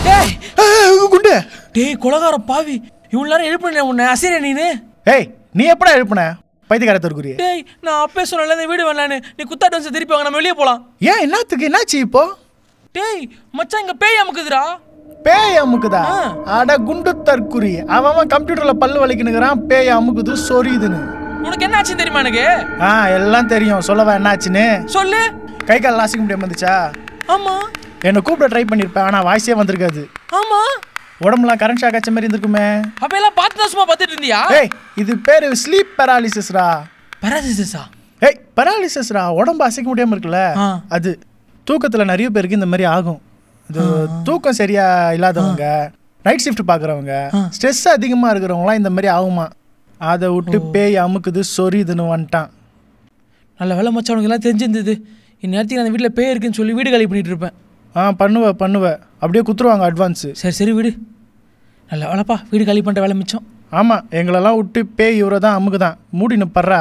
டேய் குண்டு டேய் கொலகார பாவி இவ்வளவு நேரம் எழுப்புனே உன்னை அசரே நீனு. ஏய் நீ எப்படா எழுப்புன பைத்தியக்காரத்தற்குரிய? டேய் நான் அப்பே சொன்னல இந்த வீடு வேணான்னு, நீ குத்தாட்டு வந்து திருப்பி வாங்க, நம்ம வெளியே போலாம். ஏன் என்னத்துக்கு என்னாச்சு இப்போ? டேய் மச்சான் இங்க பேய் அமுக்குதுடா. பேய் அமுக்குதா? அட குண்டு தற்குறி, அவன் கம்ப்யூட்டர்ல பல்லு வலிக்கணுங்கிறான், பேய் அமுக்குது சொரியுதுன்னு. உனக்கு என்ன ஆச்சுன்னு தெரியுமா எனக்கு? எல்லாம் தெரியும், சொல்லவா என்னாச்சுன்னு? சொல்லு. கை கால் லாசிக்க முடியாம வந்துச்சா? ஆமா. என்னை கூப்பிட ட்ரை பண்ணிருப்பேன், ஆனா வாய்ஸே வந்திருக்காது. ஆமா. உடம்புலாம் கரண்ட் ஷாக் ஆச்ச மாதிரி இருந்திருக்குமே. அப்ப எல்லாம் பார்த்து சும்மா பார்த்துட்டு இருந்தியா? ஏய் இது பேரு ஸ்லீப் பேராலிசிஸ்ரா. பேராலிசிஸா? ஏய் பேராலிசிஸ்ரா, உடம்பு அசைக்க முடியாம இருக்குல்ல அது. தூக்கத்துல நிறைய பேருக்கு இந்த மாதிரி ஆகும். இது தூக்கம் சரியா இல்லாதவங்க, நைட் ஷிஃப்ட் பாக்குறவங்க, ஸ்ட்ரெஸ் அதிகமா இருக்கிறவங்களாம் இந்த மாதிரி ஆகுமா. அதை விட்டு பேய் அமுக்குது சொரியுதுன்னு வந்துட்டான். நல்ல வேலை மச்சான், உனக்கு எல்லாம் தெரிஞ்சிருந்தது. இந்நேரத்துக்கு அந்த வீட்டில் பேய் இருக்குன்னு சொல்லி வீடு காலி பண்ணிட்டு இருப்பேன். பண்ணுவேன் அப்படியே குத்துருவாங்க அட்வான்ஸு. சரி விடு. நல்ல வேலைப்பா, வீடு காலி பண்ணுற வேலை மிச்சம். ஆமாம், எங்களெல்லாம் விட்டு பேய் இவரை தான் அமுக்குதான். மூடின்னு பர்றா.